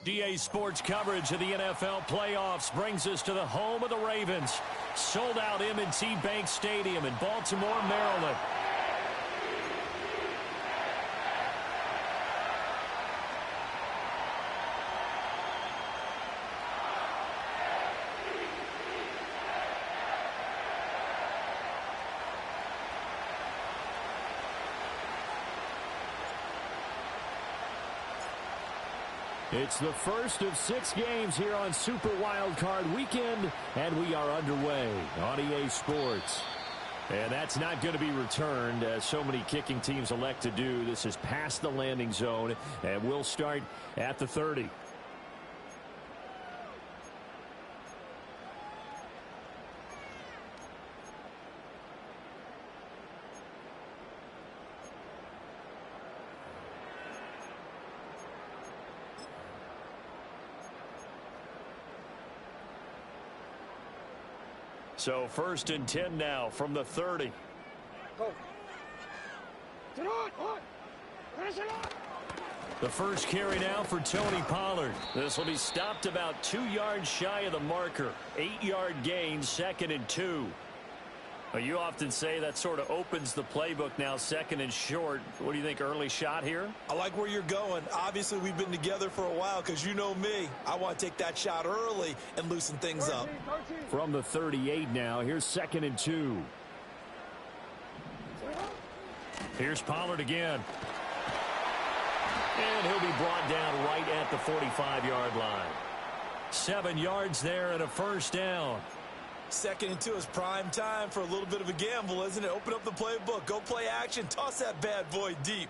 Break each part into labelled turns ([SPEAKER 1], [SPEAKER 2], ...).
[SPEAKER 1] DA Sports coverage of the NFL playoffs brings us to the home of the Ravens. Sold out M&T Bank Stadium in Baltimore, Maryland. It's the first of 6 games here on Super Wildcard Weekend, and we are underway on EA Sports. And that's not going to be returned, as so many kicking teams elect to do. This is past the landing zone, and we'll start at the 30. So 1st and 10 now from the 30. The first carry now for Tony Pollard. This will be stopped about 2 yards shy of the marker. 8-yard gain, 2nd and 2. Well, you often say that sort of opens the playbook now, 2nd and short. What do you think, early shot here?
[SPEAKER 2] I like where you're going. Obviously, we've been together for a while because you know me. I want to take that shot early and loosen things up.
[SPEAKER 1] From the 38 now, here's 2nd and 2. Here's Pollard again. And he'll be brought down right at the 45-yard line. 7 yards there and a first down.
[SPEAKER 2] 2nd and 2 is prime time for a little bit of a gamble, isn't it? Open up the playbook, go play action, toss that bad boy deep.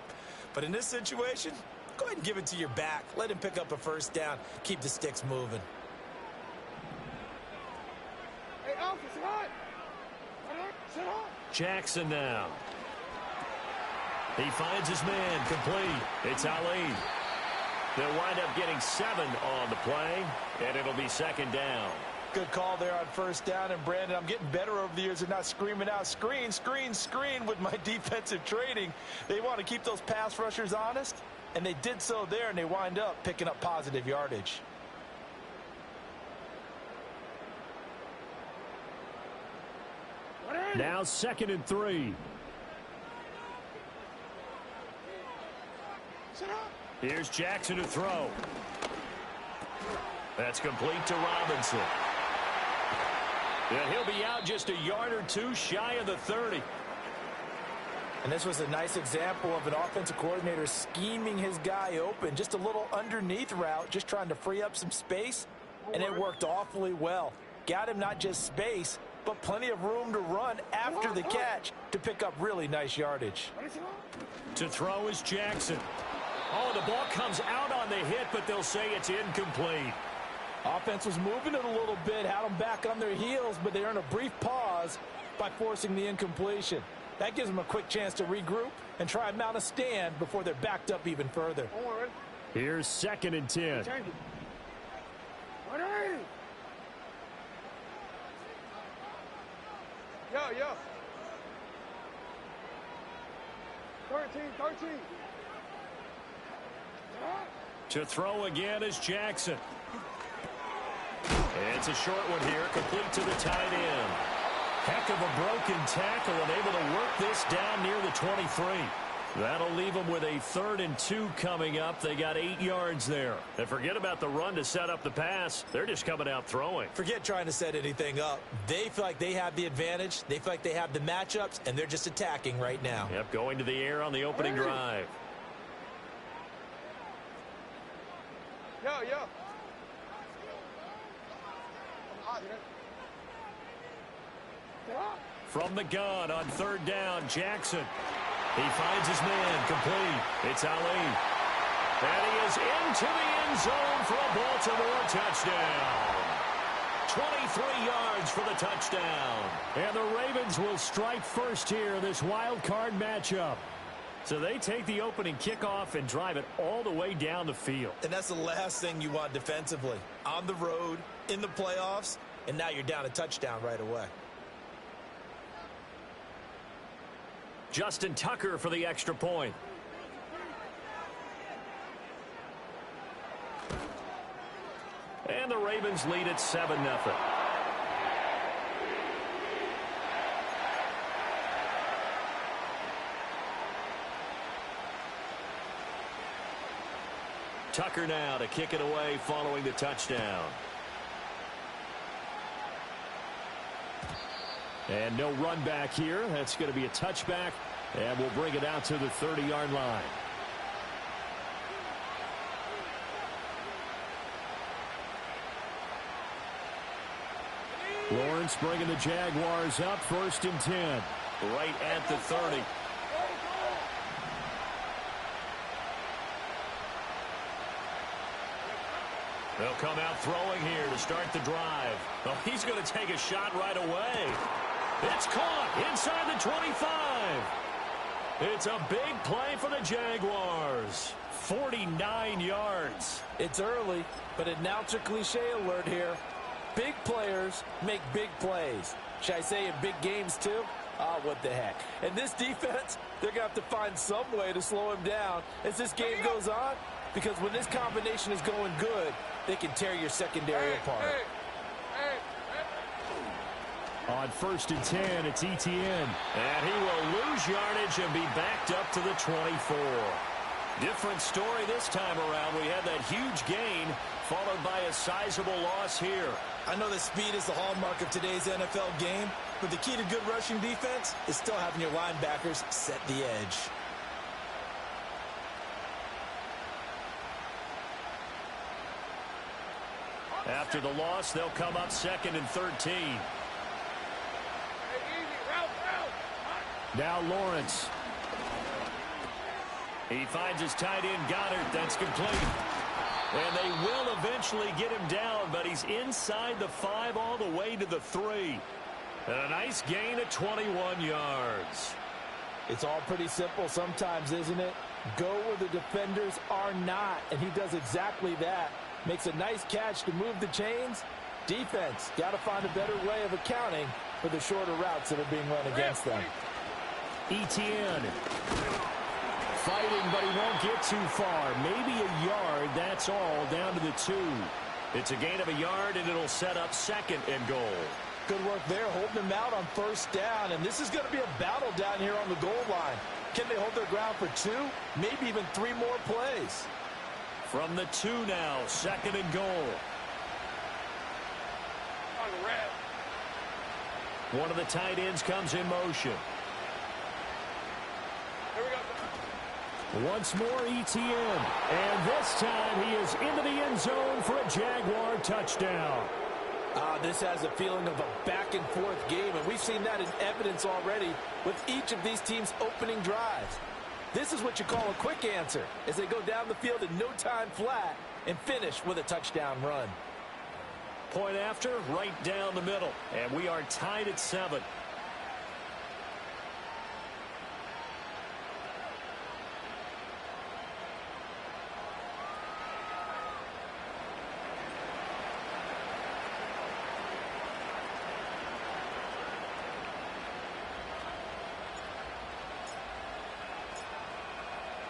[SPEAKER 2] But in this situation, go ahead and give it to your back. Let him pick up a first down. Keep the sticks moving.
[SPEAKER 3] Hey, Alpha, sit on. Sit on.
[SPEAKER 1] Jackson now. He finds his man complete. It's Ali. They'll wind up getting 7 on the play, and it'll be 2nd down.
[SPEAKER 2] Good call there on first down. And, Brandon, I'm getting better over the years of not screaming out, screen, screen, screen with my defensive training. They want to keep those pass rushers honest, and they did so there, and they wind up picking up positive yardage.
[SPEAKER 1] Now 2nd and 3. Here's Jackson to throw. That's complete to Robinson. And he'll be out just a yard or 2 shy of the 30.
[SPEAKER 2] And this was a nice example of an offensive coordinator scheming his guy open. Just a little underneath route, just trying to free up some space. And it worked awfully well. Got him not just space, but plenty of room to run after the catch to pick up really nice yardage.
[SPEAKER 1] To throw is Jackson. Oh, the ball comes out on the hit, but they'll say it's incomplete.
[SPEAKER 2] Offense was moving it a little bit, had them back on their heels, but they earned a brief pause by forcing the incompletion. That gives them a quick chance to regroup and try and mount a stand before they're backed up even further.
[SPEAKER 1] Here's 2nd and 10.
[SPEAKER 3] Yo. 13.
[SPEAKER 1] To throw again is Jackson. It's a short one here, complete to the tight end. Heck of a broken tackle and able to work this down near the 23. That'll leave them with a 3rd and 2 coming up. They got 8 yards there. And forget about the run to set up the pass. They're just coming out throwing.
[SPEAKER 2] Forget trying to set anything up. They feel like they have the advantage. They feel like they have the matchups, and they're just attacking right now.
[SPEAKER 1] Yep, going to the air on the opening drive.
[SPEAKER 3] Yo.
[SPEAKER 1] From the gun on 3rd down, Jackson. He finds his man complete. It's Ali. And he is into the end zone for a Baltimore touchdown. 23 yards for the touchdown. And the Ravens will strike first here in this wild card matchup. So they take the opening kickoff and drive it all the way down the field.
[SPEAKER 2] And that's the last thing you want defensively. On the road, in the playoffs, and now you're down a touchdown right away.
[SPEAKER 1] Justin Tucker for the extra point. And the Ravens lead at 7-0. Tucker now to kick it away following the touchdown. And no run back here. That's going to be a touchback, and we'll bring it out to the 30-yard line. Lawrence bringing the Jaguars up, 1st and 10. Right at the 30. They'll come out throwing here to start the drive. Oh, he's going to take a shot right away. It's caught inside the 25. It's a big play for the Jaguars. 49 yards.
[SPEAKER 2] It's early, but announcer cliche alert here. Big players make big plays. Should I say in big games too? Oh, what the heck. And this defense, they're going to have to find some way to slow him down as this game goes on. Because when this combination is going good, they can tear your secondary apart.
[SPEAKER 1] On 1st and 10, it's Etienne. And he will lose yardage and be backed up to the 24. Different story this time around. We had that huge gain followed by a sizable loss here.
[SPEAKER 2] I know that speed is the hallmark of today's NFL game, but the key to good rushing defense is still having your linebackers set the edge.
[SPEAKER 1] After the loss, they'll come up 2nd and 13. Now Lawrence. He finds his tight end Goddard. That's complete. And they will eventually get him down, but he's inside the 5 all the way to the 3. And a nice gain of 21 yards.
[SPEAKER 2] It's all pretty simple sometimes, isn't it? Go where the defenders are not, and he does exactly that. Makes a nice catch to move the chains. Defense got to find a better way of accounting for the shorter routes that are being run against them.
[SPEAKER 1] Etienne fighting, but he won't get too far. Maybe a yard, that's all, down to the 2. It's a gain of a yard, and it'll set up 2nd and goal.
[SPEAKER 2] Good work there, holding them out on 1st down, and this is going to be a battle down here on the goal line. Can they hold their ground for 2, maybe even 3 more plays?
[SPEAKER 1] From the 2 now, 2nd and goal. One of the tight ends comes in motion. Once more, Etienne. And this time he is into the end zone for a Jaguar touchdown.
[SPEAKER 2] This has a feeling of a back-and-forth game, and we've seen that in evidence already with each of these teams' opening drives. This is what you call a quick answer, as they go down the field in no time flat and finish with a touchdown run.
[SPEAKER 1] Point after, right down the middle, and we are tied at 7.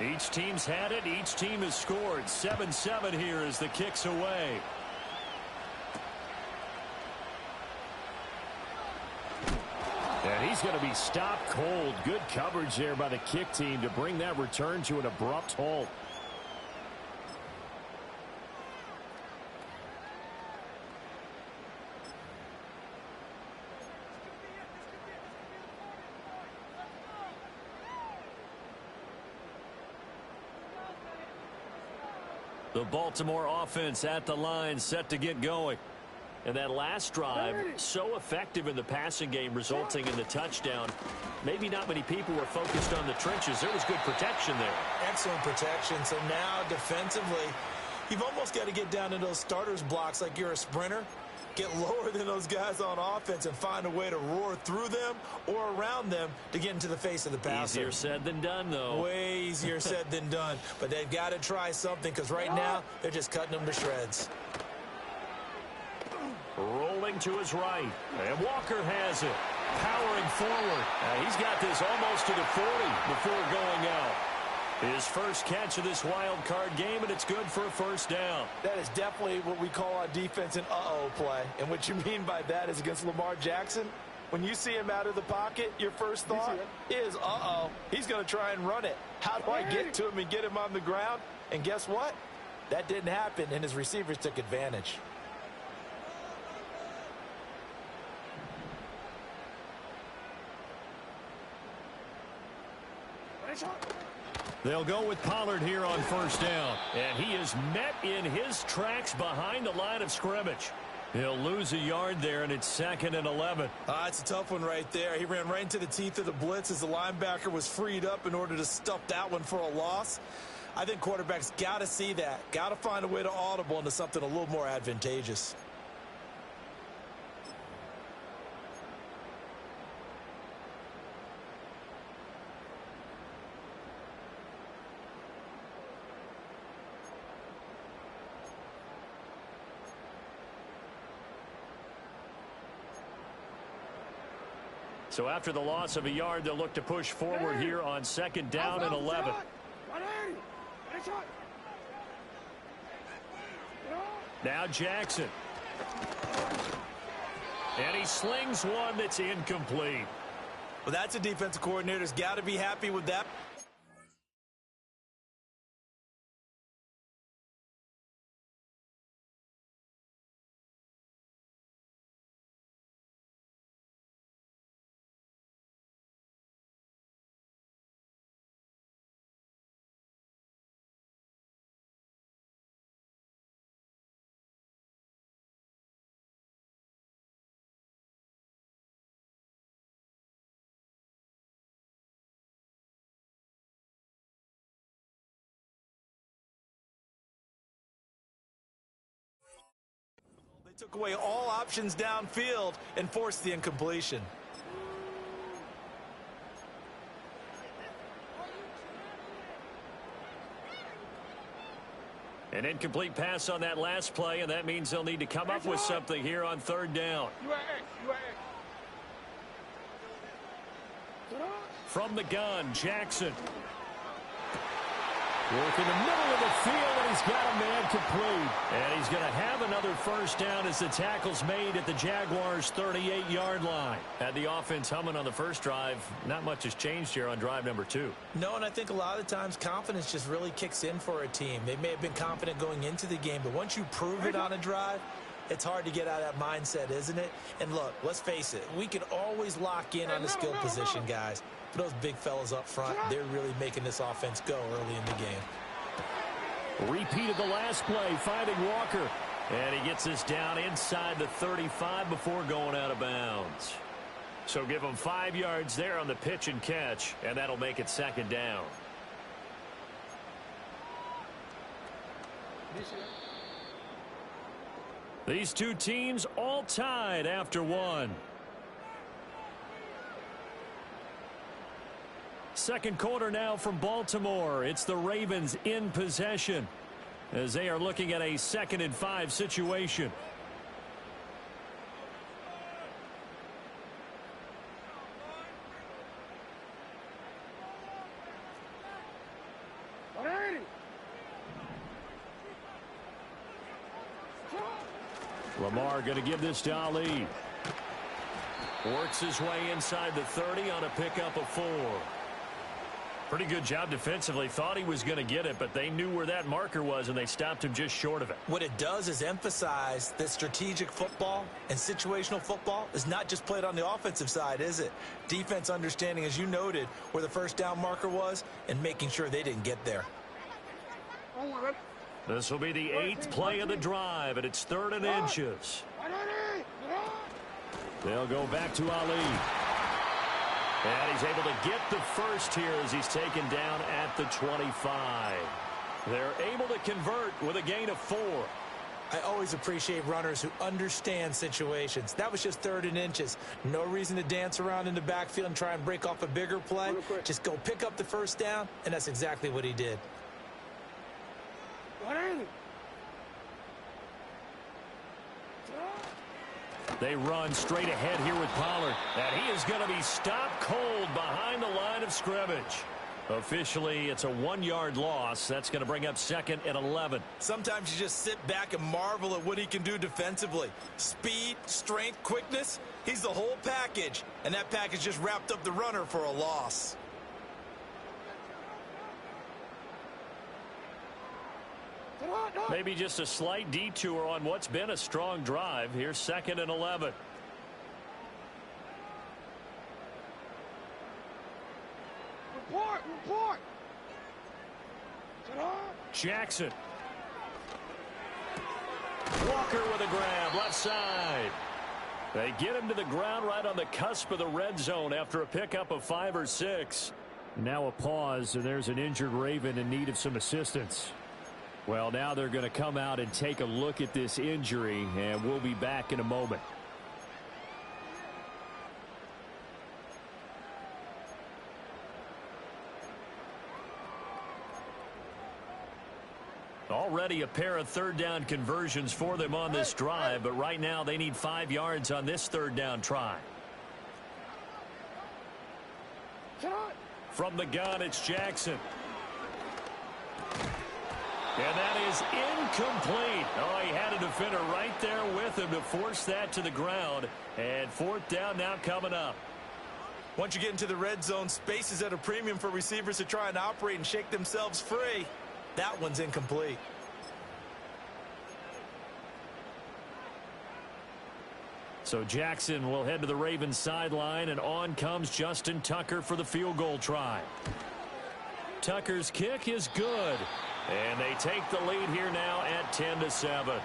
[SPEAKER 1] Each team's had it. Each team has scored. 7-7 here as the kick's away. And he's going to be stopped cold. Good coverage there by the kick team to bring that return to an abrupt halt. The Baltimore offense at the line, set to get going. And that last drive, so effective in the passing game, resulting in the touchdown. Maybe not many people were focused on the trenches. There was good protection there.
[SPEAKER 2] Excellent protection. So now, defensively, you've almost got to get down to those starters blocks like you're a sprinter. Get lower than those guys on offense and find a way to roar through them or around them to get into the face of the passer.
[SPEAKER 1] Easier said than done, though.
[SPEAKER 2] Way easier said than done. But they've got to try something, because right now they're just cutting them to shreds.
[SPEAKER 1] Rolling to his right. And Walker has it. Powering forward. He's got this almost to the 40 before going out. His first catch of this wild card game, and it's good for a first down.
[SPEAKER 2] That is definitely what we call on defense an uh-oh play. And what you mean by that is against Lamar Jackson, when you see him out of the pocket, your first thought is, uh-oh, he's going to try and run it. How do I get to him and get him on the ground? And guess what? That didn't happen, and his receivers took advantage.
[SPEAKER 1] They'll go with Pollard here on first down. And he is met in his tracks behind the line of scrimmage. He'll lose a yard there, and it's 2nd and 11.
[SPEAKER 2] It's a tough one right there. He ran right into the teeth of the blitz as the linebacker was freed up in order to stuff that one for a loss. I think quarterbacks got to see that. Got to find a way to audible into something a little more advantageous.
[SPEAKER 1] So after the loss of a yard, they'll look to push forward here on 2nd down and 11. Now Jackson. And he slings one that's incomplete.
[SPEAKER 2] Well, that's a defensive coordinator's got to be happy with that. They took away all options downfield and forced the incompletion.
[SPEAKER 1] An incomplete pass on that last play, and that means they'll need to come up with something here on 3rd down. From the gun, Jackson. Work in the middle of the field, and he's got a man complete. And he's going to have another first down as the tackle's made at the Jaguars' 38-yard line. Had the offense humming on the first drive. Not much has changed here on drive number 2.
[SPEAKER 2] No, and I think a lot of the times confidence just really kicks in for a team. They may have been confident going into the game, but once you prove it on a drive, it's hard to get out of that mindset, isn't it? And look, let's face it, we can always lock in on the skill position, guys. But those big fellas up front, they're really making this offense go early in the game.
[SPEAKER 1] Repeat of the last play, finding Walker. And he gets this down inside the 35 before going out of bounds. So give him 5 yards there on the pitch and catch, and that'll make it 2nd down. These two teams all tied after one. Second quarter now from Baltimore. It's the Ravens in possession as they are looking at a 2nd and 5 situation. Lamar going to give this to Ali. Works his way inside the 30 on a pickup of 4. Pretty good job defensively. Thought he was going to get it, but they knew where that marker was, and they stopped him just short of it.
[SPEAKER 2] What it does is emphasize that strategic football and situational football is not just played on the offensive side, is it? Defense understanding, as you noted, where the first down marker was and making sure they didn't get there.
[SPEAKER 1] This will be the 8th play of the drive, and it's 3rd and inches. They'll go back to Ali. And he's able to get the first here as he's taken down at the 25. They're able to convert with a gain of 4.
[SPEAKER 2] I always appreciate runners who understand situations. That was just 3rd and inches. No reason to dance around in the backfield and try and break off a bigger play. Just go pick up the first down, and that's exactly what he did.
[SPEAKER 1] They run straight ahead here with Pollard. And he is going to be stopped cold behind the line of scrimmage. Officially, it's a 1-yard loss. That's going to bring up 2nd and 11.
[SPEAKER 2] Sometimes you just sit back and marvel at what he can do defensively. Speed, strength, quickness. He's the whole package. And that package just wrapped up the runner for a loss.
[SPEAKER 1] Maybe just a slight detour on what's been a strong drive. Here's 2nd and 11.
[SPEAKER 3] Report!
[SPEAKER 1] Jackson. Walker with a grab, left side. They get him to the ground right on the cusp of the red zone after a pickup of 5 or 6.
[SPEAKER 4] Now a pause, and there's an injured Raven in need of some assistance.
[SPEAKER 1] Well, now they're going to come out and take a look at this injury, and we'll be back in a moment. Already a pair of 3rd down conversions for them on this drive, but right now they need 5 yards on this 3rd down try. From the gun, it's Jackson. And that is incomplete. Oh, he had a defender right there with him to force that to the ground. And 4th down now coming up.
[SPEAKER 2] Once you get into the red zone, space is at a premium for receivers to try and operate and shake themselves free. That one's incomplete.
[SPEAKER 1] So Jackson will head to the Ravens sideline, and on comes Justin Tucker for the field goal try. Tucker's kick is good, and they take the lead here now at 10-7.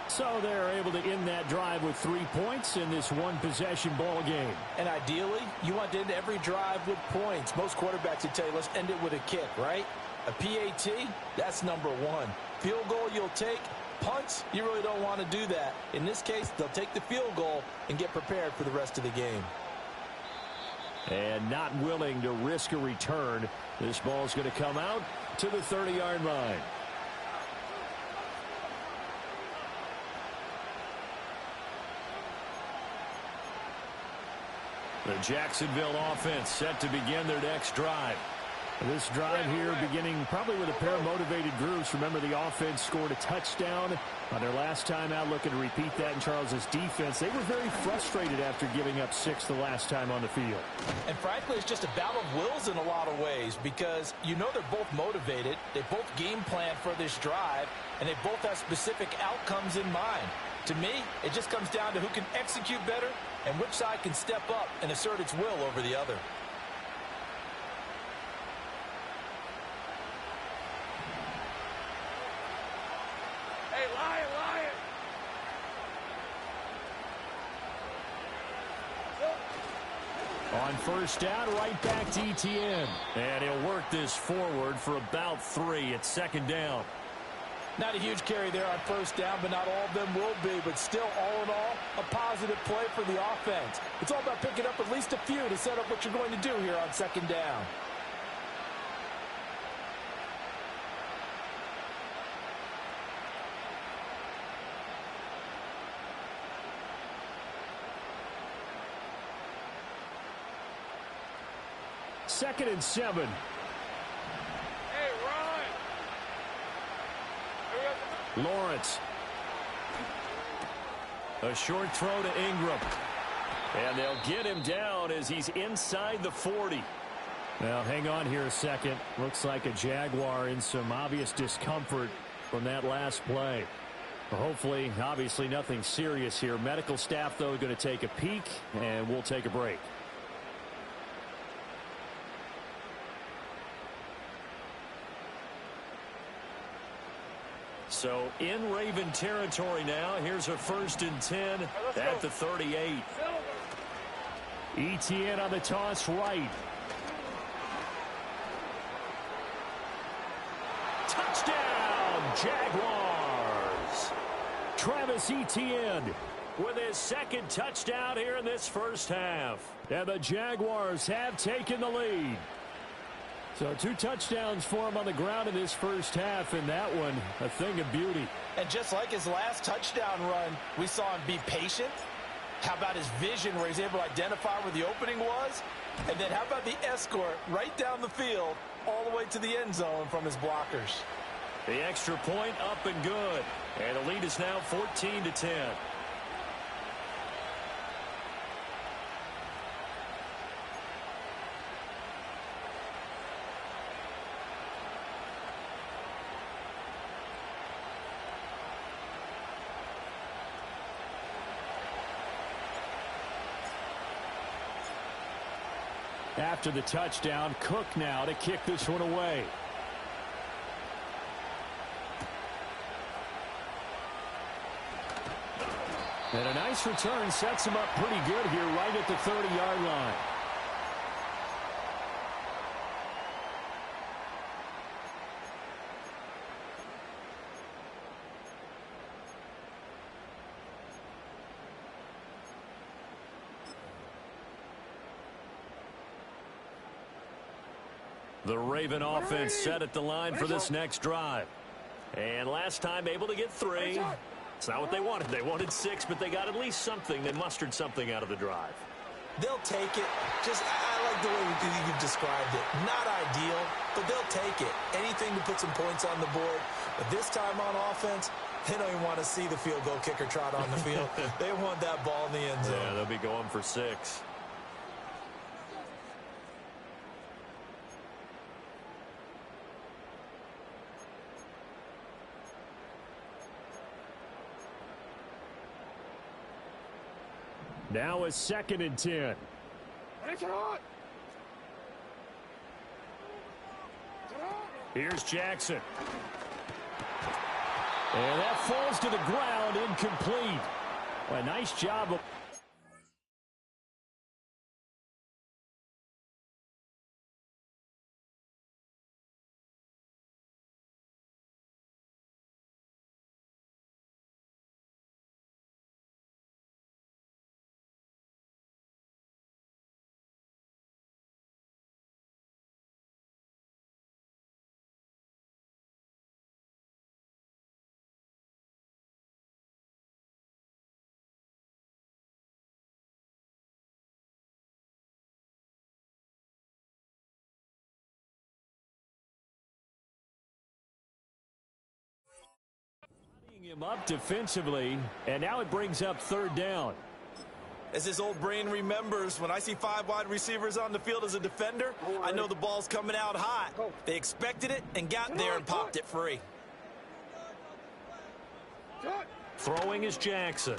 [SPEAKER 4] So they're able to end that drive with 3 points in this one-possession ball game.
[SPEAKER 2] And ideally, you want to end every drive with points. Most quarterbacks would tell you, let's end it with a kick, right? A PAT, that's number 1. Field goal you'll take. Punts, you really don't want to do that. In this case, they'll take the field goal and get prepared for the rest of the game.
[SPEAKER 1] And not willing to risk a return. This ball's going to come out to the 30-yard line. The Jacksonville offense set to begin their next drive.
[SPEAKER 4] This drive here beginning probably with a pair of motivated groups. Remember, the offense scored a touchdown on their last time out, looking to repeat that in Charles's defense. They were very frustrated after giving up 6 the last time on the field.
[SPEAKER 2] And frankly, it's just a battle of wills in a lot of ways, because you know they're both motivated. They both game plan for this drive, and they both have specific outcomes in mind. To me, it just comes down to who can execute better and which side can step up and assert its will over the other.
[SPEAKER 1] On 1st down, right back to ETN. And he'll work this forward for about 3 at 2nd down.
[SPEAKER 2] Not a huge carry there on 1st down, but not all of them will be. But still, all in all, a positive play for the offense. It's all about picking up at least a few to set up what you're going to do here on 2nd down.
[SPEAKER 4] Second and 7.
[SPEAKER 3] Hey, Ryan.
[SPEAKER 1] Lawrence. A short throw to Ingram. And they'll get him down as he's inside the 40.
[SPEAKER 4] Now, hang on here a second. Looks like a Jaguar in some obvious discomfort from that last play.
[SPEAKER 1] Well, hopefully, obviously nothing serious here. Medical staff, though, going to take a peek, and we'll take a break. So in Raven territory now. Here's a 1st and 10 at the 38.
[SPEAKER 4] ETN on the toss right.
[SPEAKER 1] Touchdown, Jaguars. Travis Etienne with his 2nd touchdown here in this 1st half.
[SPEAKER 4] And the Jaguars have taken the lead. So 2 touchdowns for him on the ground in this 1st half, and that one a thing of beauty.
[SPEAKER 2] And just like his last touchdown run, we saw him be patient, How about his vision where he's able to identify where the opening was? And then how about the escort right down the field all the way to the end zone from his blockers?
[SPEAKER 1] The extra point up and good. And the lead is now 14-10.
[SPEAKER 4] After the touchdown, Cook now to kick this one away. And a nice return sets him up pretty good here right at the 30-yard line. The Raven offense set at the line for this next drive. And last time able to get 3. It's not what they wanted. They wanted 6, but they got at least something. They mustered something out of the drive.
[SPEAKER 2] They'll take it. I like the way you've described it. Not ideal, but they'll take it. Anything to put some points on the board. But this time on offense, they don't even want to see the field goal kicker trot on the field. They want that ball in the end zone.
[SPEAKER 1] Yeah, they'll be going for 6.
[SPEAKER 4] Now a 2nd and 10.
[SPEAKER 1] Here's Jackson.
[SPEAKER 4] And that falls to the ground, incomplete. Well, a nice job of... him up defensively, and now it brings up 3rd down.
[SPEAKER 2] As his old brain remembers, when I see 5 wide receivers on the field as a defender, I know the ball's coming out hot. They expected it and got there and popped it free.
[SPEAKER 1] Throwing is Jackson.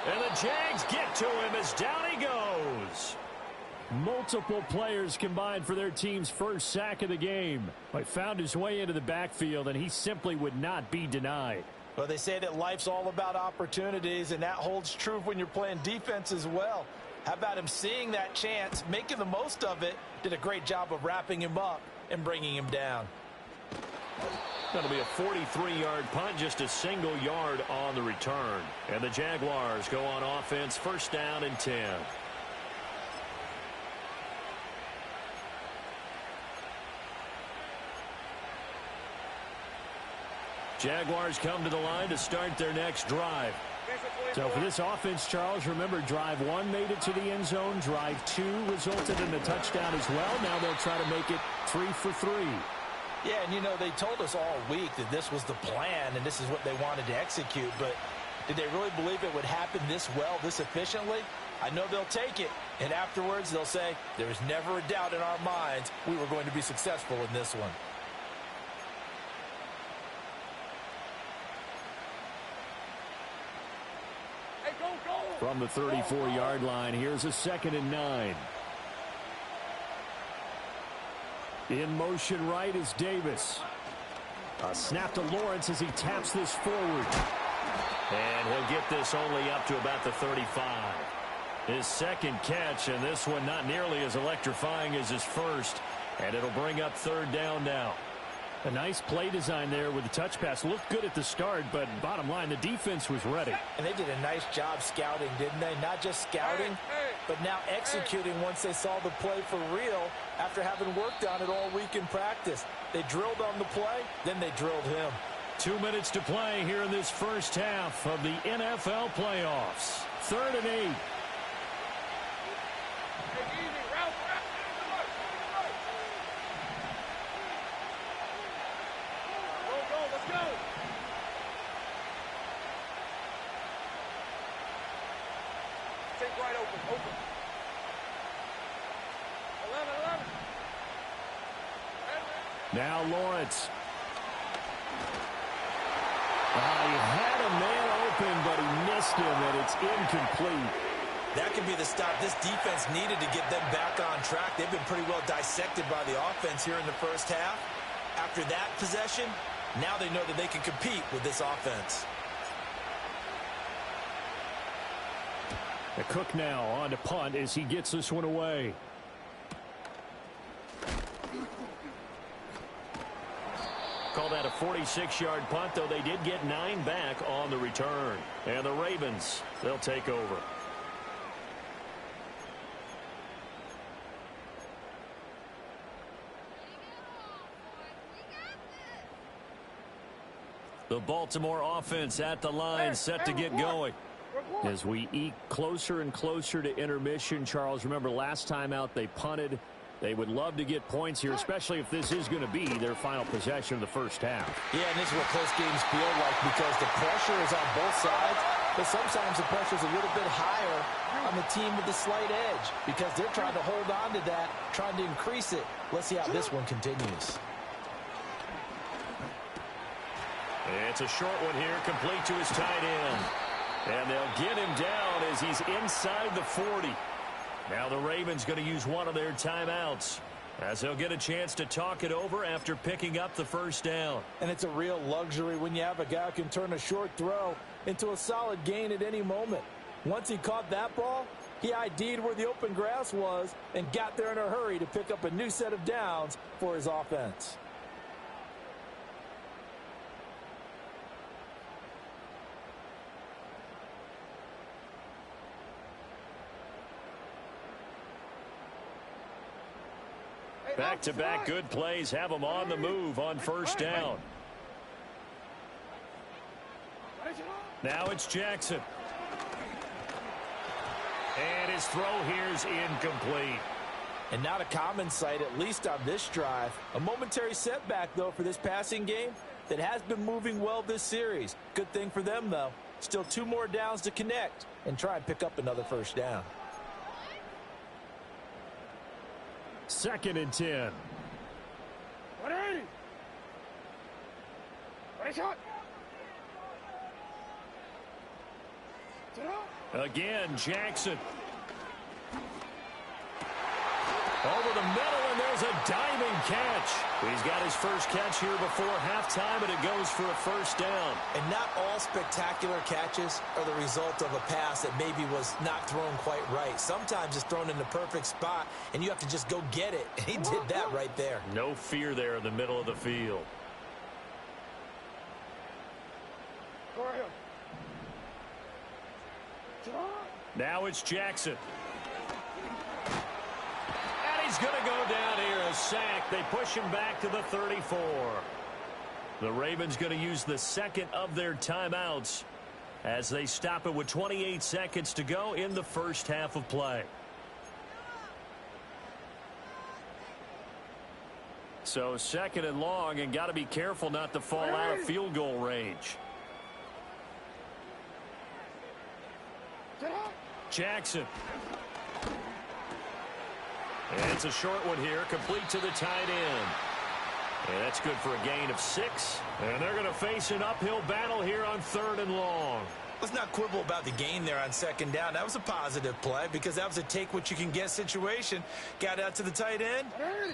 [SPEAKER 1] And the Jags get to him as down he goes.
[SPEAKER 4] Multiple players combined for their team's first sack of the game. But found his way into the backfield, and he simply would not be denied.
[SPEAKER 2] Well, they say that life's all about opportunities, and that holds true when you're playing defense as well. How about him seeing that chance, making the most of it, did a great job of wrapping him up and bringing him down.
[SPEAKER 1] That'll be a 43-yard punt, just a single yard on the return. And the Jaguars go on offense, 1st down and 10. Jaguars come to the line to start their next drive.
[SPEAKER 4] So for this offense, Charles, remember drive 1 made it to the end zone. Drive 2 resulted in a touchdown as well. Now they'll try to make it 3 for 3.
[SPEAKER 2] Yeah, and you know, they told us all week that this was the plan and this is what they wanted to execute. But did they really believe it would happen this well, this efficiently? I know they'll take it. And afterwards, they'll say, there was never a doubt in our minds we were going to be successful in this one.
[SPEAKER 4] From the 34-yard line, here's a 2nd and 9. In motion right is Davis. A snap to Lawrence as he taps this forward.
[SPEAKER 1] And he'll get this only up to about the 35. His 2nd catch, and this one not nearly as electrifying as his first. And it'll bring up 3rd down now.
[SPEAKER 4] A nice play design there with the touch pass. Looked good at the start, but bottom line, the defense was ready.
[SPEAKER 2] And they did a nice job scouting, didn't they? Not just scouting, but now executing once they saw the play for real after having worked on it all week in practice. They drilled on the play, then they drilled him.
[SPEAKER 1] 2 minutes to play here in this first half of the NFL playoffs. 3rd and 8.
[SPEAKER 3] Right open. 11.
[SPEAKER 1] Now Lawrence. He had a man open, but he missed him, and it's incomplete.
[SPEAKER 2] That could be the stop this defense needed to get them back on track. They've been pretty well dissected by the offense here in the first half. After that possession, now they know that they can compete with this offense.
[SPEAKER 1] The Cook now on to punt as he gets this one away. Call that a 46-yard punt, though they did get 9 back on the return. And the Ravens, they'll take over. The Baltimore offense at the line, set to get going. As we eke closer and closer to intermission, Charles, remember last time out they punted. They would love to get points here, especially if this is going to be their final possession of the first half.
[SPEAKER 2] Yeah, and this is what close games feel like because the pressure is on both sides, but sometimes the pressure is a little bit higher on the team with the slight edge because they're trying to hold on to that, trying to increase it. Let's see how this one continues.
[SPEAKER 1] It's a short one here, complete to his tight end. And they'll get him down as he's inside the 40. Now the Ravens going to use one of their timeouts as they'll get a chance to talk it over after picking up the first down.
[SPEAKER 2] And it's a real luxury when you have a guy who can turn a short throw into a solid gain at any moment. Once he caught that ball, he ID'd where the open grass was and got there in a hurry to pick up a new set of downs for his offense.
[SPEAKER 1] Back-to-back good plays have them on the move on first down. Now it's Jackson. And his throw here is incomplete.
[SPEAKER 2] And not a common sight, at least on this drive. A momentary setback, though, for this passing game that has been moving well this series. Good thing for them, though. Still 2 more downs to connect and try and pick up another first down.
[SPEAKER 1] 2nd and 10.
[SPEAKER 3] 180. Ready, shot.
[SPEAKER 1] Again, Jackson. Over the middle, and there's a diving catch. He's got his first catch here before halftime, and it goes for a first down.
[SPEAKER 2] And not all spectacular catches are the result of a pass that maybe was not thrown quite right. Sometimes it's thrown in the perfect spot, and you have to just go get it. And he did that right there.
[SPEAKER 1] No fear there in the middle of the field. Now it's Jackson. And he's going to go down here, a sack. They push him back to the 34. The Ravens going to use the second of their timeouts as they stop it with 28 seconds to go in the first half of play. So 2nd and long, and got to be careful not to fall out of field goal range. Jackson. And it's a short one here, complete to the tight end. And that's good for a gain of 6. And they're going to face an uphill battle here on 3rd and long.
[SPEAKER 2] Let's not quibble about the gain there on 2nd down. That was a positive play because that was a take-what-you-can-get situation. Got out to the tight end.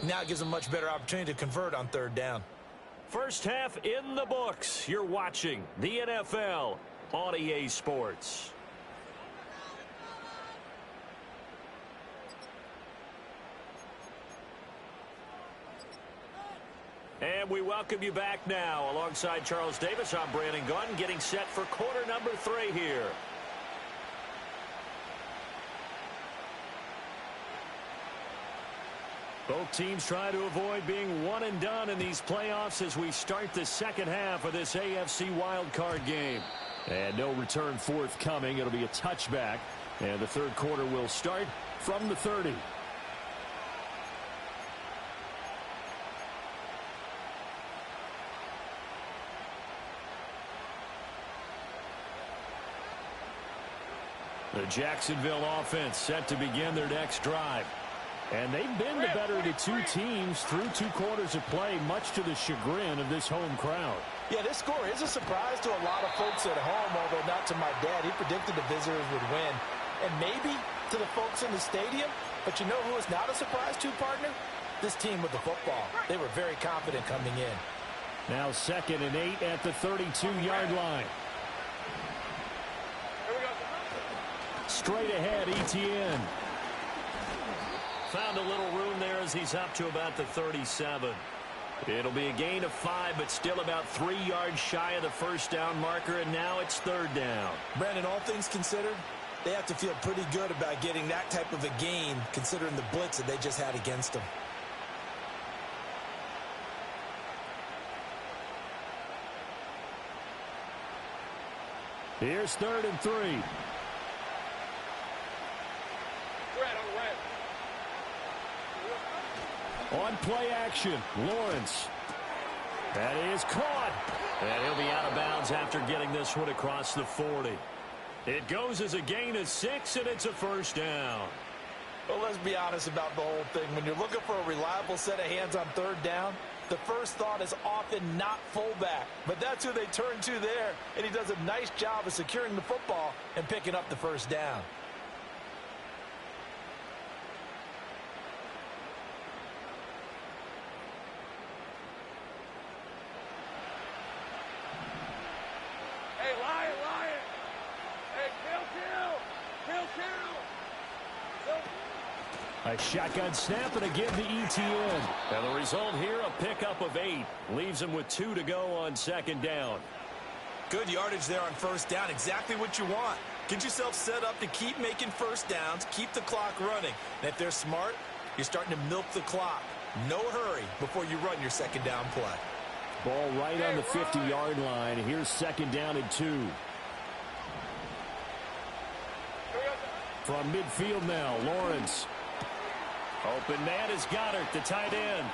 [SPEAKER 2] Now it gives them a much better opportunity to convert on 3rd down.
[SPEAKER 1] First half in the books. You're watching the NFL on EA Sports. And we welcome you back now. Alongside Charles Davis, I'm Brandon Gunn, getting set for quarter number 3 here. Both teams try to avoid being one and done in these playoffs as we start the second half of this AFC wildcard game.
[SPEAKER 4] And no return forthcoming. It'll be a touchback. And the third quarter will start from the 30.
[SPEAKER 1] The Jacksonville offense set to begin their next drive.
[SPEAKER 4] And they've been the better of the two teams through 2 quarters of play, much to the chagrin of this home crowd.
[SPEAKER 2] Yeah, this score is a surprise to a lot of folks at home, although not to my dad. He predicted the visitors would win. And maybe to the folks in the stadium. But you know who is not a surprise to, partner? This team with the football. They were very confident coming in.
[SPEAKER 4] Now 2nd and 8 at the 32-yard line. Straight ahead, Etienne.
[SPEAKER 1] Found a little room there as he's up to about the 37. It'll be a gain of 5, but still about 3 yards shy of the first down marker, and now it's 3rd down.
[SPEAKER 2] Brandon, all things considered, they have to feel pretty good about getting that type of a gain, considering the blitz that they just had against them.
[SPEAKER 4] Here's 3rd and 3. On play action, Lawrence. That is caught.
[SPEAKER 1] And he'll be out of bounds after getting this one across the 40. It goes as a gain of 6, and it's a first down.
[SPEAKER 2] Well, let's be honest about the whole thing. When you're looking for a reliable set of hands on 3rd down, the first thought is often not fullback. But that's who they turn to there, and he does a nice job of securing the football and picking up the first down.
[SPEAKER 4] A shotgun snap and again to Etienne.
[SPEAKER 1] And the result here, a pickup of 8. Leaves him with 2 to go on 2nd down.
[SPEAKER 2] Good yardage there on 1st down. Exactly what you want. Get yourself set up to keep making first downs, keep the clock running. And if they're smart, you're starting to milk the clock. No hurry before you run your 2nd down play.
[SPEAKER 4] Ball right on the 50-yard line. Here's 2nd down and 2. From midfield now, Lawrence.
[SPEAKER 1] Open man is Goddard, the tight end.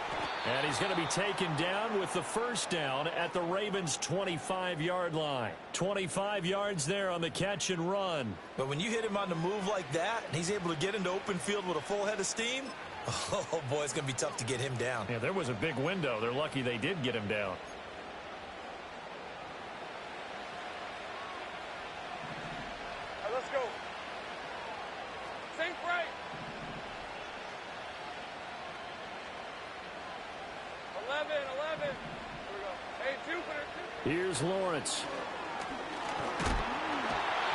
[SPEAKER 1] And he's going to be taken down with the first down at the Ravens' 25-yard line. 25 yards there on the catch and run.
[SPEAKER 2] But when you hit him on the move like that, and he's able to get into open field with a full head of steam, oh, boy, it's going to be tough to get him down.
[SPEAKER 1] Yeah, there was a big window. They're lucky they did get him down.
[SPEAKER 3] All right, let's go. Same right. 11. Here we go. Hey, Jupiter.
[SPEAKER 4] Here's Lawrence.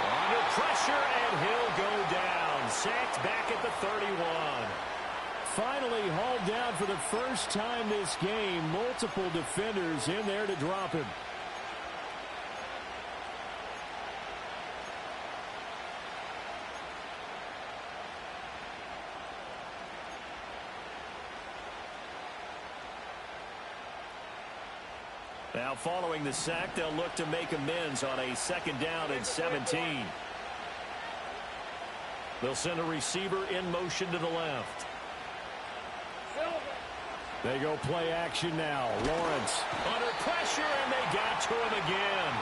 [SPEAKER 1] Under pressure, and he'll go down. Sacked back at the 31.
[SPEAKER 4] Finally hauled down for the first time this game. Multiple defenders in there to drop him.
[SPEAKER 1] Now following the sack, they'll look to make amends on a 2nd down and 17. They'll send a receiver in motion to the left.
[SPEAKER 4] They go play action now. Lawrence.
[SPEAKER 1] Under pressure, and they got to him again.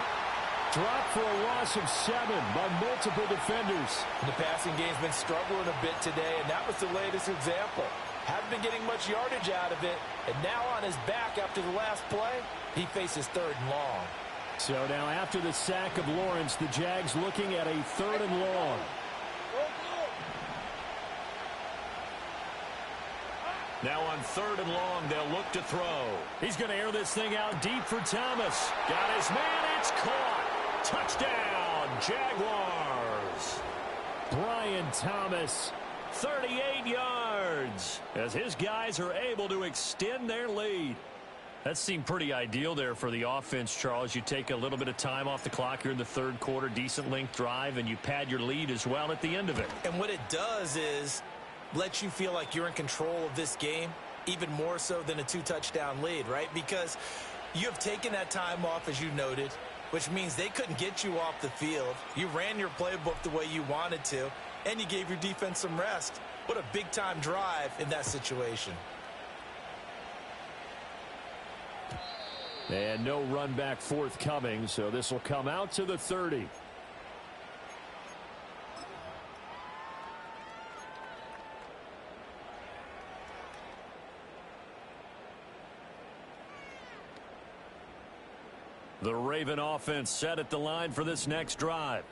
[SPEAKER 4] Dropped for a loss of 7 by multiple defenders.
[SPEAKER 2] The passing game's been struggling a bit today, and that was the latest example. Haven't been getting much yardage out of it, and now on his back after the last play, he faces 3rd and long.
[SPEAKER 4] So now after the sack of Lawrence, the Jags looking at a 3rd and long.
[SPEAKER 1] Now on 3rd and long, they'll look to throw. He's going to air this thing out deep for Thomas. Got his man, it's caught. Touchdown, Jaguars.
[SPEAKER 4] Brian Thomas.
[SPEAKER 1] 38 yards as his guys are able to extend their lead. That seemed pretty ideal there for the offense, Charles. You take a little bit of time off the clock here in the 3rd quarter, decent length drive, and you pad your lead as well at the end of it.
[SPEAKER 2] And what it does is lets you feel like you're in control of this game, even more so than a 2-touchdown lead, right? Because you have taken that time off, as you noted, which means they couldn't get you off the field. You ran your playbook the way you wanted to, and you gave your defense some rest. What a big-time drive in that situation.
[SPEAKER 4] And no run back forthcoming, so this will come out to the 30. The Raven offense set at the line for this next drive.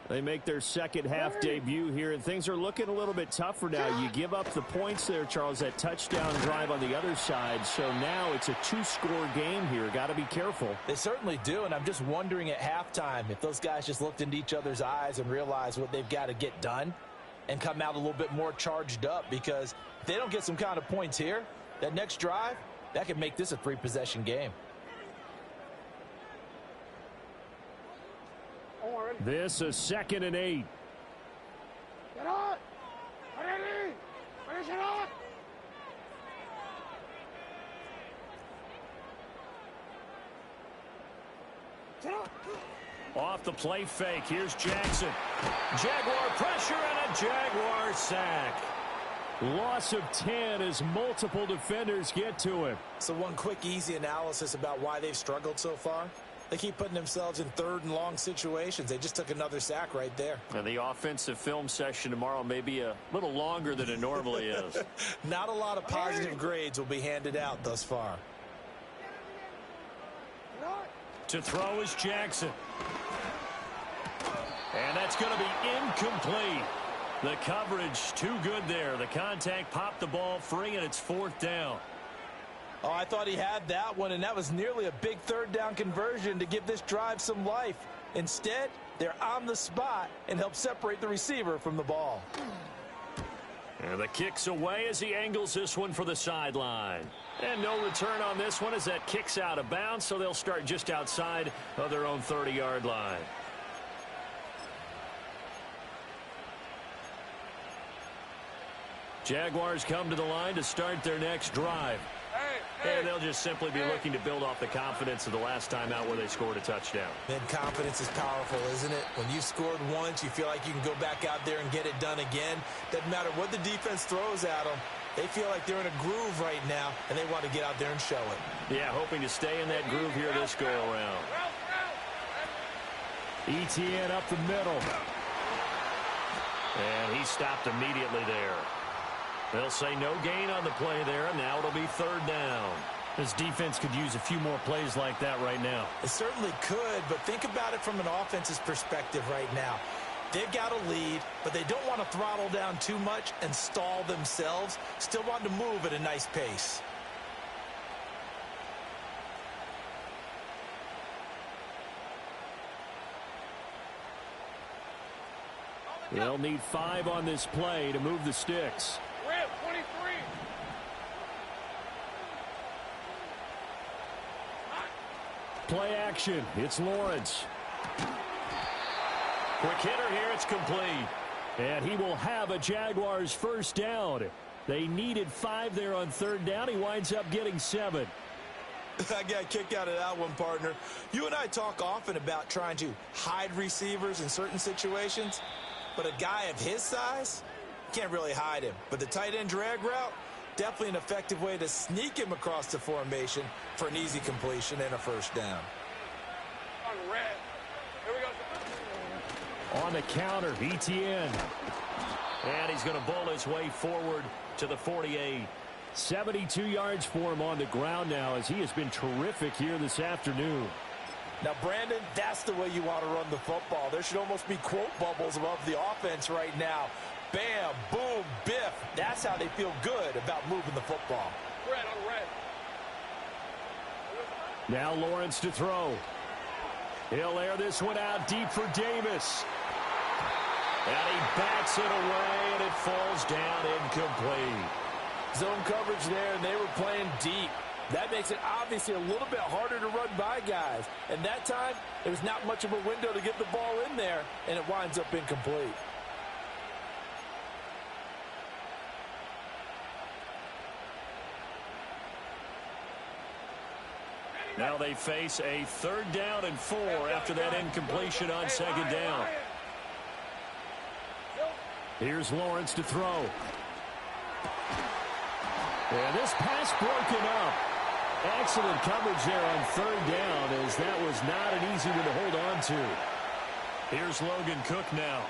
[SPEAKER 4] They make their second half debut here, and things are looking a little bit tougher now. You give up the points there, Charles, that touchdown drive on the other side. So now it's a 2-score game here. Got to be careful.
[SPEAKER 2] They certainly do, and I'm just wondering at halftime if those guys just looked into each other's eyes and realized what they've got to get done and come out a little bit more charged up, because if they don't get some kind of points here, that next drive, that could make this a 3-possession game.
[SPEAKER 4] This is 2nd and 8.
[SPEAKER 3] Get on! Ready! Finish it on! Sit up!
[SPEAKER 1] Off the play fake, here's Jackson. Jaguar pressure and a Jaguar sack.
[SPEAKER 4] Loss of 10 as multiple defenders get to him.
[SPEAKER 2] So one quick, easy analysis about why they've struggled so far. They keep putting themselves in 3rd and long situations. They just took another sack right there.
[SPEAKER 1] And the offensive film session tomorrow may be a little longer than it normally is.
[SPEAKER 2] Not a lot of positive grades will be handed out thus far.
[SPEAKER 1] To throw is Jackson. And that's going to be incomplete. The coverage too good there. The contact popped the ball free, and it's 4th down.
[SPEAKER 2] Oh, I thought he had that one, and that was nearly a big 3rd down conversion to give this drive some life. Instead, they're on the spot and help separate the receiver from the ball.
[SPEAKER 1] And the kick's away as he angles this one for the sideline. And no return on this one as that kick's out of bounds, so they'll start just outside of their own 30-yard line. Jaguars come to the line to start their next drive. And they'll just simply be looking to build off the confidence of the last time out where they scored a touchdown.
[SPEAKER 2] Man, confidence is powerful, isn't it? When you've scored once, you feel like you can go back out there and get it done again. Doesn't matter what the defense throws at them. They feel like they're in a groove right now, and they want to get out there and show it.
[SPEAKER 1] Yeah, hoping to stay in that groove here this go-around.
[SPEAKER 4] ETN up the middle.
[SPEAKER 1] And he stopped immediately there. They'll say no gain on the play there, and now it'll be 3rd down.
[SPEAKER 4] This defense could use a few more plays like that right now.
[SPEAKER 2] It certainly could, but think about it from an offense's perspective right now. They've got a lead, but they don't want to throttle down too much and stall themselves. Still want to move at a nice pace.
[SPEAKER 4] They'll need 5 on this play to move the sticks.
[SPEAKER 3] 23.
[SPEAKER 4] Play action. It's Lawrence.
[SPEAKER 1] Quick hitter here. It's complete.
[SPEAKER 4] And he will have a Jaguars 1st down. They needed 5 there on 3rd down. He winds up getting 7.
[SPEAKER 2] I got a kick out of that one, partner. You and I talk often about trying to hide receivers in certain situations, but a guy of his size can't really hide him. But the tight end drag route, definitely an effective way to sneak him across the formation for an easy completion and a 1st down.
[SPEAKER 3] On red. Here we go.
[SPEAKER 4] On the counter, ETN.
[SPEAKER 1] And he's going to bowl his way forward to the 48.
[SPEAKER 4] 72 yards for him on the ground now, as he has been terrific here this afternoon.
[SPEAKER 2] Now, Brandon, that's the way you want to run the football. There should almost be quote bubbles above the offense right now. Bam, boom, biff. That's how they feel good about moving the football.
[SPEAKER 3] Red on red.
[SPEAKER 4] Now Lawrence to throw. He'll air this one out deep for Davis.
[SPEAKER 1] And he bats it away, and it falls down incomplete.
[SPEAKER 2] Zone coverage there, and they were playing deep. That makes it obviously a little bit harder to run by guys. And that time, there was not much of a window to get the ball in there, and it winds up incomplete.
[SPEAKER 1] Now they face a 3rd down and 4 after that incompletion on 2nd down.
[SPEAKER 4] Here's Lawrence to throw. And this pass broken up. Excellent coverage there on 3rd down, as that was not an easy one to hold on to.
[SPEAKER 1] Here's Logan Cook now,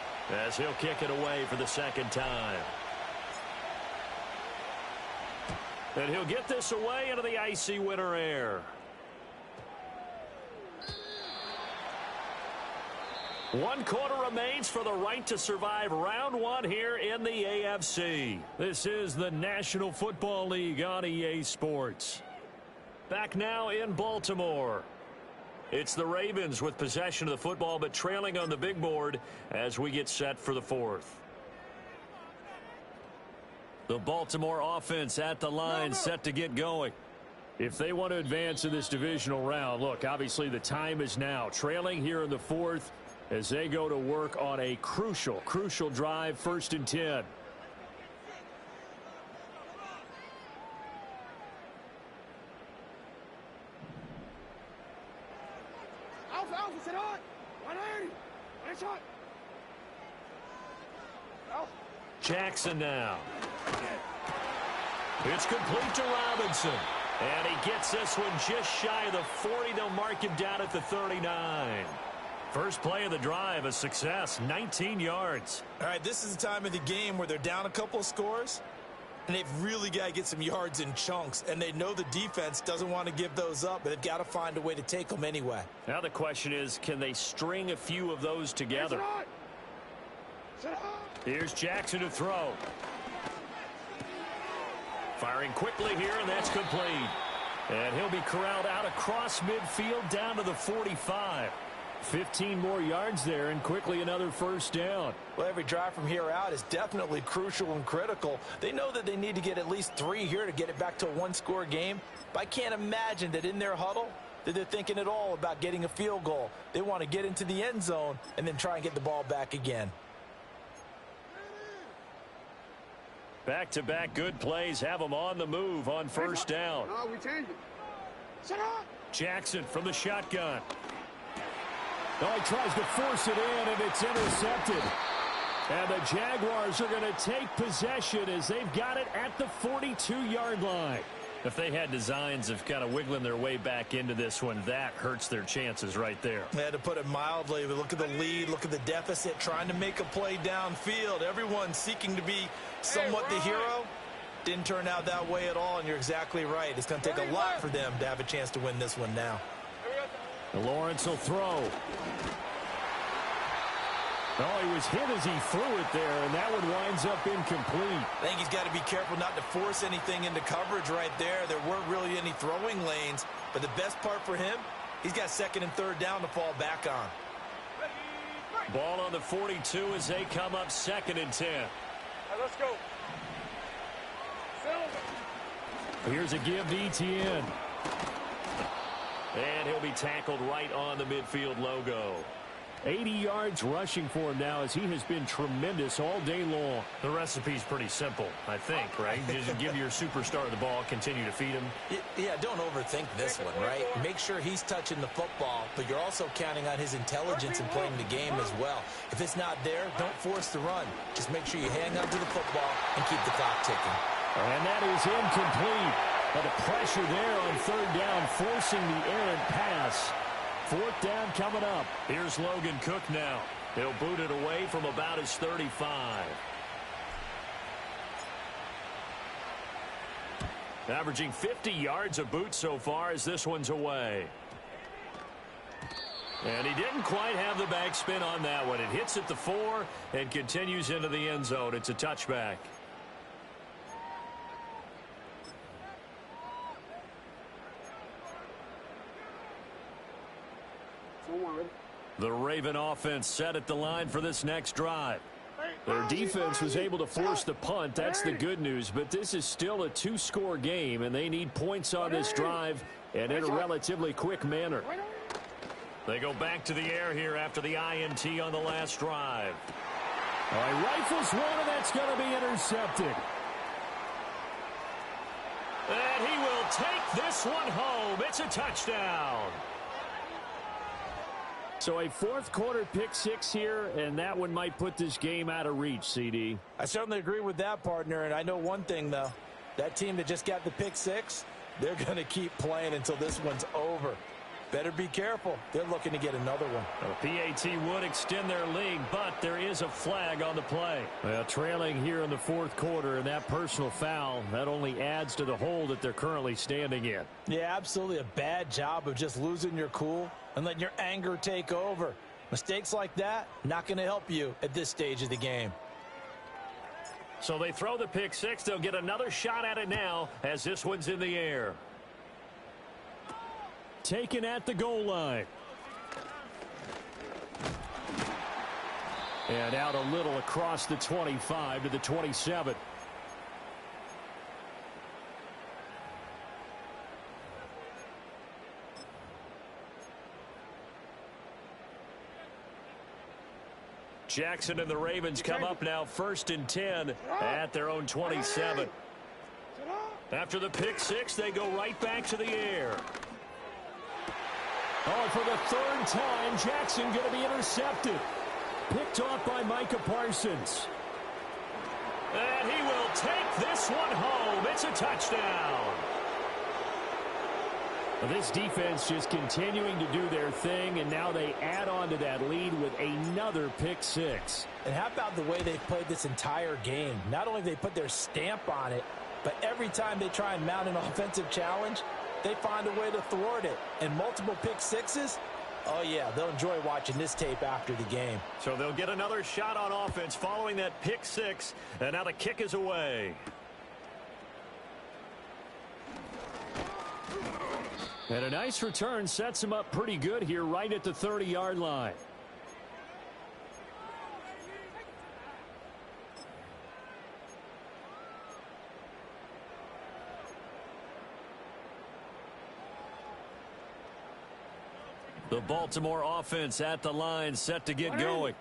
[SPEAKER 1] as he'll kick it away for the 2nd time. And he'll get this away into the icy winter air. 1 quarter remains for the right to survive round 1 here in the AFC. This is the National Football League on EA Sports. Back now in Baltimore. It's the Ravens with possession of the football, but trailing on the big board as we get set for the 4th. The Baltimore offense at the line, set to get going.
[SPEAKER 4] If they want to advance in this divisional round, look, obviously the time is now. Trailing here in the 4th as they go to work on a crucial drive, 1st and 10.
[SPEAKER 3] Alpha, sit on. 180. Nice shot.
[SPEAKER 1] Jackson now. It's complete to Robinson. And he gets this one just shy of the 40. They'll mark him down at the 39. First play of the drive, a success, 19 yards.
[SPEAKER 2] All right, this is the time of the game where they're down a couple of scores, and they've really got to get some yards in chunks, and they know the defense doesn't want to give those up, but they've got to find a way to take them anyway.
[SPEAKER 1] Now the question is, can they string a few of those together? Here's Jackson to throw. Firing quickly here, and that's complete. And he'll be corralled out across midfield down to the 45. 15 more yards there, and quickly another 1st down.
[SPEAKER 2] Well, every drive from here out is definitely crucial and critical. They know that they need to get at least 3 here to get it back to a 1-score game. But I can't imagine that in their huddle that they're thinking at all about getting a field goal. They want to get into the end zone and then try and get the ball back again.
[SPEAKER 1] Back-to-back good plays have them on the move on 1st down.
[SPEAKER 3] No, we changed it. Sit on.
[SPEAKER 1] Jackson from the shotgun.
[SPEAKER 4] Oh, he tries to force it in, and it's intercepted. And the Jaguars are going to take possession as they've got it at the 42-yard line.
[SPEAKER 1] If they had designs of kind of wiggling their way back into this one, that hurts their chances right there.
[SPEAKER 2] Yeah, to put it mildly, but look at the lead, look at the deficit, trying to make a play downfield. Everyone seeking to be somewhat the hero. Didn't turn out that way at all, and you're exactly right. It's going to take a lot for them to have a chance to win this one now.
[SPEAKER 4] Lawrence will throw. Oh, he was hit as he threw it there, and that one winds up incomplete.
[SPEAKER 2] I think he's got to be careful not to force anything into coverage right there. There weren't really any throwing lanes, but the best part for him, he's got 2nd and 3rd down to fall back on.
[SPEAKER 1] Ball on the 42 as they come up 2nd and 10.
[SPEAKER 3] All right, let's go.
[SPEAKER 4] Here's a give to Etienne.
[SPEAKER 1] And he'll be tackled right on the midfield logo.
[SPEAKER 4] 80 yards rushing for him now as he has been tremendous all day long.
[SPEAKER 1] The recipe's pretty simple, I think, right? Just give your superstar the ball, continue to feed him.
[SPEAKER 2] Yeah, don't overthink this one, right? Make sure he's touching the football, but you're also counting on his intelligence in playing the game as well. If it's not there, don't force the run. Just make sure you hang on to the football and keep the clock ticking.
[SPEAKER 4] And that is incomplete. But the pressure there on 3rd down, forcing the errant pass. 4th down coming up.
[SPEAKER 1] Here's Logan Cook now. He'll boot it away from about his 35. Averaging 50 yards a boot so far as this one's away. And he didn't quite have the backspin on that one. It hits at the 4 and continues into the end zone. It's a touchback. The Raven offense set at the line for this next drive.
[SPEAKER 4] Their defense was able to force the punt. That's the good news. But this is still a 2-score game, and they need points on this drive and in a relatively quick manner.
[SPEAKER 1] They go back to the air here after the INT on the last drive.
[SPEAKER 4] All right, rifles one, and that's going to be intercepted.
[SPEAKER 1] And he will take this one home. It's a touchdown.
[SPEAKER 4] So a fourth quarter pick six here, and that one might put this game out of reach, CD.
[SPEAKER 2] I certainly agree with that, partner, and I know one thing, though. That team that just got the pick six, they're going to keep playing until this one's over. Better be careful. They're looking to get another one.
[SPEAKER 1] Well, PAT would extend their lead, but there is a flag on the play.
[SPEAKER 4] Well, trailing here in the fourth quarter, and that personal foul, that only adds to the hole that they're currently standing in.
[SPEAKER 2] Yeah, absolutely a bad job of just losing your cool and letting your anger take over. Mistakes like that, not going to help you at this stage of the game.
[SPEAKER 1] So they throw the pick six. They'll get another shot at it now as this one's in the air.
[SPEAKER 4] Taken at the goal line. And out a little across the 25 to the 27.
[SPEAKER 1] Jackson and the Ravens come up now 1st and 10 at their own 27. After the pick six, they go right back to the air.
[SPEAKER 4] Oh, for the third time, Jackson going to be intercepted. Picked off by Micah Parsons.
[SPEAKER 1] And he will take this one home. It's a touchdown.
[SPEAKER 4] This defense just continuing to do their thing, and now they add on to that lead with another pick six.
[SPEAKER 2] And how about the way they've played this entire game? Not only have they put their stamp on it, but every time they try and mount an offensive challenge, they find a way to thwart it. And multiple pick sixes, oh yeah, they'll enjoy watching this tape after the game.
[SPEAKER 1] So they'll get another shot on offense following that pick six, and now the kick is away.
[SPEAKER 4] And a nice return sets him up pretty good here right at the 30-yard line.
[SPEAKER 1] The Baltimore offense at the line, set to get going.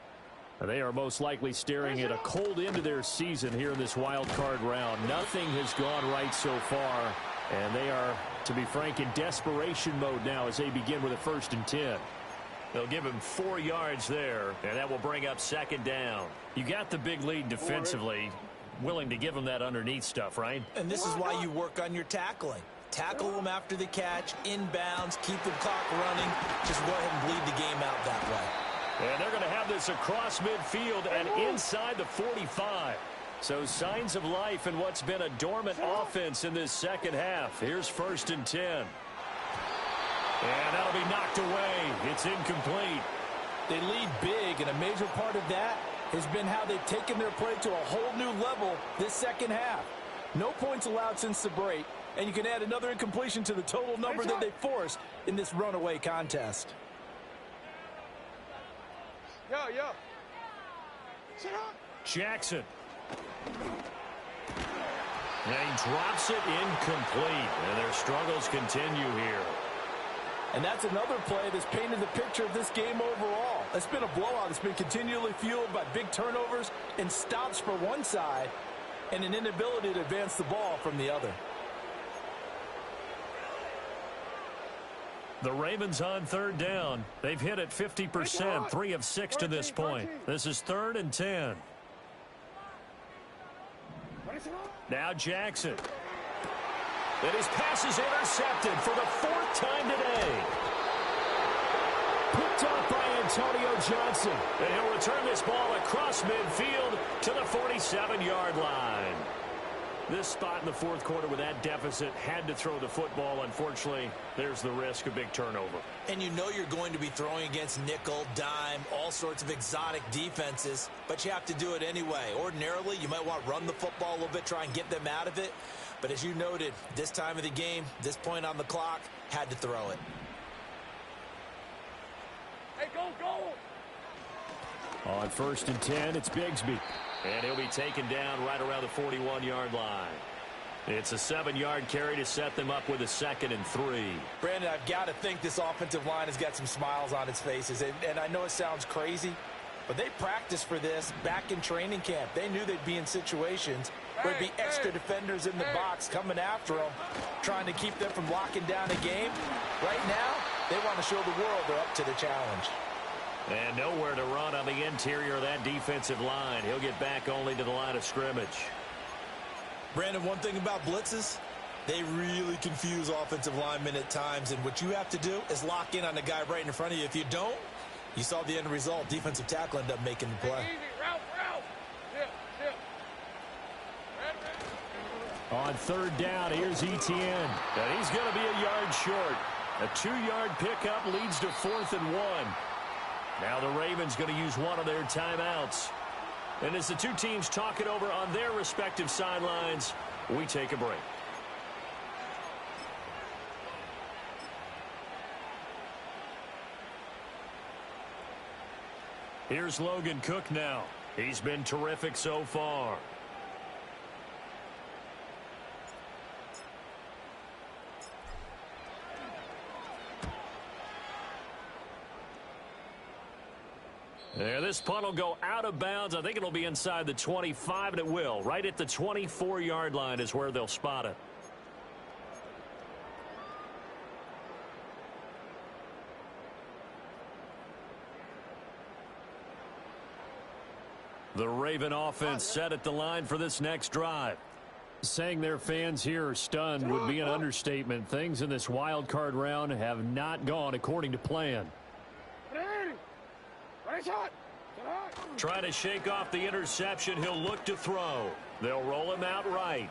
[SPEAKER 4] They are most likely staring at a cold end to their season here in this wild card round. Nothing has gone right so far, and they are, to be frank, in desperation mode now as they begin with a 1st and 10.
[SPEAKER 1] They'll give him 4 yards there, and that will bring up 2nd down. You got the big lead defensively, willing to give them that underneath stuff, right?
[SPEAKER 2] And this is why you work on your tackling. Tackle them after the catch, inbounds, keep the clock running. Just go ahead and bleed the game out that way.
[SPEAKER 1] And they're going to have this across midfield and inside the 45. So signs of life in what's been a dormant offense in this second half. Here's 1st and 10. And that'll be knocked away. It's incomplete.
[SPEAKER 2] They lead big, and a major part of that has been how they've taken their play to a whole new level this second half. No points allowed since the break, and you can add another incompletion to the total number that they forced in this runaway contest.
[SPEAKER 3] Yo. Sit up.
[SPEAKER 1] Jackson. And he drops it incomplete. And their struggles continue here.
[SPEAKER 2] And that's another play that's painted the picture of this game overall. It's been a blowout. It's been continually fueled by big turnovers and stops for one side and an inability to advance the ball from the other.
[SPEAKER 1] The Ravens on 3rd down. They've hit it 50%, 3 of 6 to this point. This is 3rd and 10. Now Jackson. And his pass is intercepted for the 4th time today.
[SPEAKER 4] Picked off by Antonio Johnson.
[SPEAKER 1] And he'll return this ball across midfield to the 47-yard line. This spot in the 4th quarter with that deficit had to throw the football. Unfortunately, there's the risk of big turnover.
[SPEAKER 2] And you know you're going to be throwing against nickel, dime, all sorts of exotic defenses, but you have to do it anyway. Ordinarily, you might want to run the football a little bit, try and get them out of it. But as you noted, this time of the game, this point on the clock, had to throw it.
[SPEAKER 3] Hey, go.
[SPEAKER 4] On 1st and 10, it's Bigsby.
[SPEAKER 1] And he'll be taken down right around the 41-yard line. It's a 7-yard carry to set them up with a 2nd and 3.
[SPEAKER 2] Brandon, I've got to think this offensive line has got some smiles on its faces. And I know it sounds crazy, But they practiced for this back in training camp. They knew they'd be in situations where there'd be extra defenders in the box coming after them, trying to keep them from locking down a game. Right now, they want to show the world they're up to the challenge.
[SPEAKER 1] And nowhere to run on the interior of that defensive line. He'll get back only to the line of scrimmage.
[SPEAKER 2] Brandon, one thing about blitzes, they really confuse offensive linemen at times, and what you have to do is lock in on the guy right in front of you. If you don't, you saw the end result. Defensive tackle ended up making the play.
[SPEAKER 4] On third down, here's Etienne.
[SPEAKER 1] And he's going to be a yard short. A 2-yard pickup leads to 4th and 1. Now the Ravens going to use one of their timeouts. And as the two teams talk it over on their respective sidelines, we take a break. Here's Logan Cook now. He's been terrific so far. There, this punt will go out of bounds. I think it'll be inside the 25, and it will. Right at the 24-yard line is where they'll spot it. The Raven offense set at the line for this next drive.
[SPEAKER 4] Saying their fans here are stunned would be an understatement. Things in this wild card round have not gone according to plan.
[SPEAKER 1] Trying to shake off the interception. He'll look to throw. They'll roll him out right.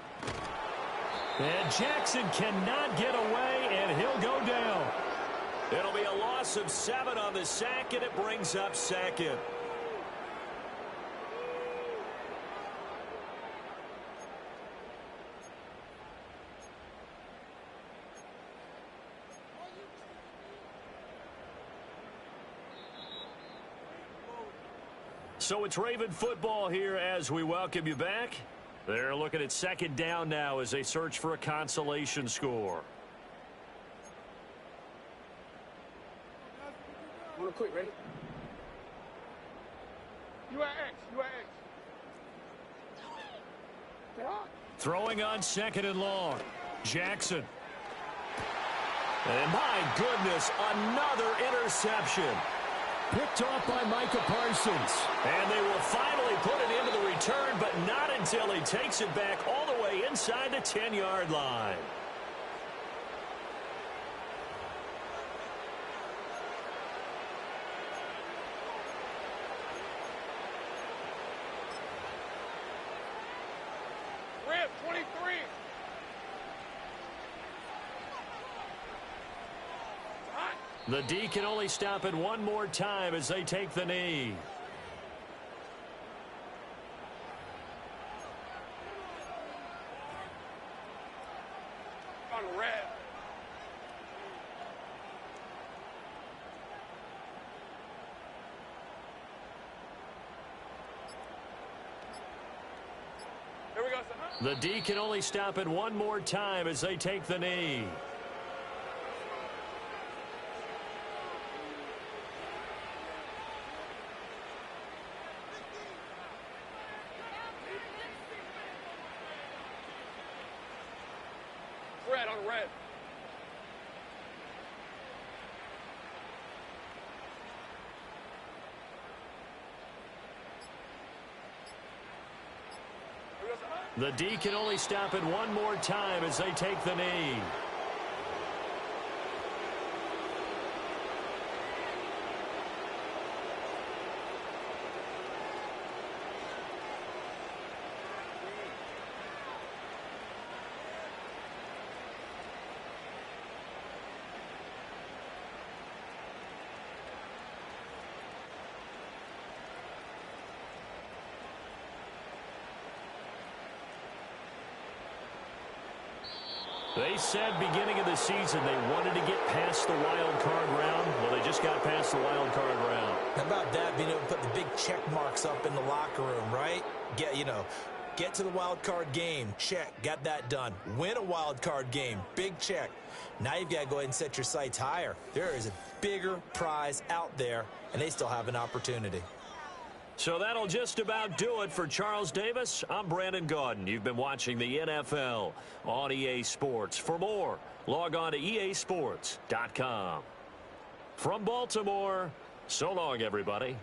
[SPEAKER 4] And Jackson cannot get away, and he'll go down.
[SPEAKER 1] It'll be a loss of 7 on the sack, and it brings up 2nd. So it's Raven football here as we welcome you back. They're looking at 2nd down now as they search for a consolation score.
[SPEAKER 3] Real quick, ready? You at X.
[SPEAKER 1] Throwing on 2nd and long. Jackson. And my goodness, another interception.
[SPEAKER 4] Picked off by Micah Parsons.
[SPEAKER 1] And they will finally put it into the return, but not until he takes it back all the way inside the 10-yard line.
[SPEAKER 3] Rip, 23.
[SPEAKER 1] The D can only stop it one more time as they take the knee.
[SPEAKER 3] On red. Here we go, son.
[SPEAKER 1] The D can only stop it one more time as they take the knee.
[SPEAKER 3] Red on red.
[SPEAKER 1] The D can only stop it one more time as they take the knee. They said beginning of the season they wanted to get past the wild card round. Well, they just got past the wild card round.
[SPEAKER 2] How about that, being able to put the big check marks up in the locker room, right? Get to the wild card game. Check. Got that done. Win a wild card game. Big check. Now you've got to go ahead and set your sights higher. There is a bigger prize out there, and they still have an opportunity.
[SPEAKER 1] So that'll just about do it for Charles Davis. I'm Brandon Gaudin. You've been watching the NFL on EA Sports. For more, log on to easports.com. From Baltimore, so long, everybody.